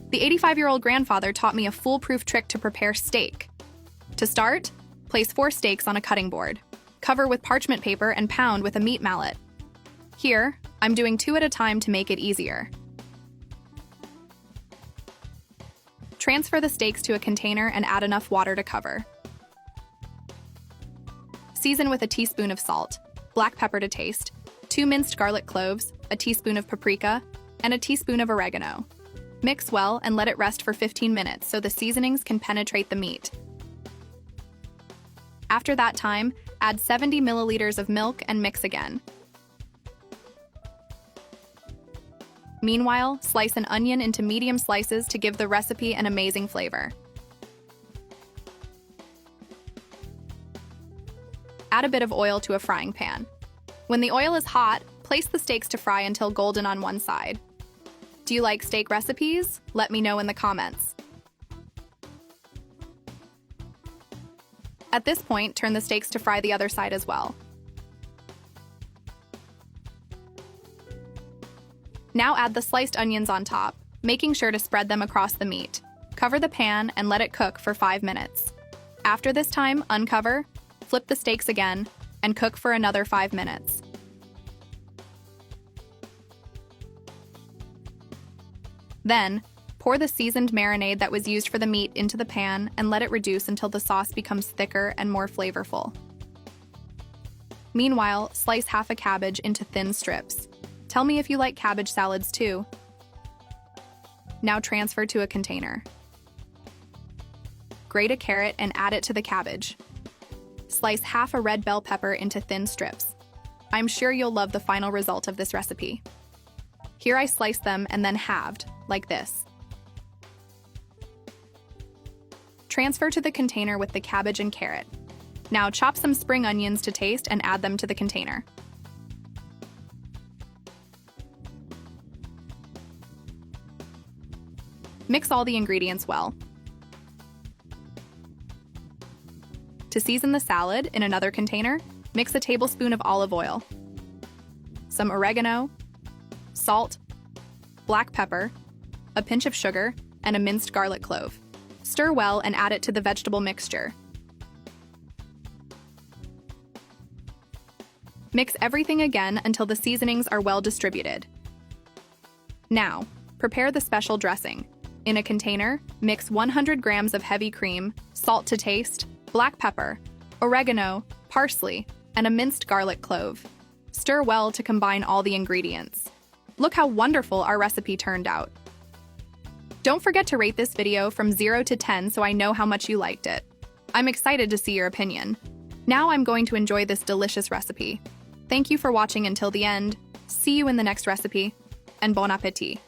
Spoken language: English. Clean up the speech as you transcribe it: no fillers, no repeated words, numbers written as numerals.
The 85-year-old grandfather taught me a foolproof trick to prepare steak. To start, place 4 steaks on a cutting board. Cover with parchment paper and pound with a meat mallet. Here, I'm doing 2 at a time to make it easier. Transfer the steaks to a container and add enough water to cover. Season with a teaspoon of salt, black pepper to taste, 2 minced garlic cloves, a teaspoon of paprika, and a teaspoon of oregano. Mix well and let it rest for 15 minutes so the seasonings can penetrate the meat. After that time, add 70 milliliters of milk and mix again. Meanwhile, slice an onion into medium slices to give the recipe an amazing flavor. Add a bit of oil to a frying pan. When the oil is hot, place the steaks to fry until golden on one side. Do you like steak recipes? Let me know in the comments. At this point, turn the steaks to fry the other side as well. Now add the sliced onions on top, making sure to spread them across the meat. Cover the pan and let it cook for 5 minutes. After this time, uncover, flip the steaks again, and cook for another 5 minutes. Then, pour the seasoned marinade that was used for the meat into the pan and let it reduce until the sauce becomes thicker and more flavorful. Meanwhile, slice half a cabbage into thin strips. Tell me if you like cabbage salads too. Now transfer to a container. Grate a carrot and add it to the cabbage. Slice half a red bell pepper into thin strips. I'm sure you'll love the final result of this recipe. Here I slice them and then halved, like this. Transfer to the container with the cabbage and carrot. Now chop some spring onions to taste and add them to the container. Mix all the ingredients well. To season the salad in another container, mix a tablespoon of olive oil, some oregano, salt, black pepper, a pinch of sugar, and a minced garlic clove. Stir well and add it to the vegetable mixture. Mix everything again until the seasonings are well distributed. Now, prepare the special dressing. In a container, mix 100 grams of heavy cream, salt to taste, black pepper, oregano, parsley, and a minced garlic clove. Stir well to combine all the ingredients. Look how wonderful our recipe turned out. Don't forget to rate this video from 0 to 10 so I know how much you liked it. I'm excited to see your opinion. Now I'm going to enjoy this delicious recipe. Thank you for watching until the end. See you in the next recipe, and bon appétit!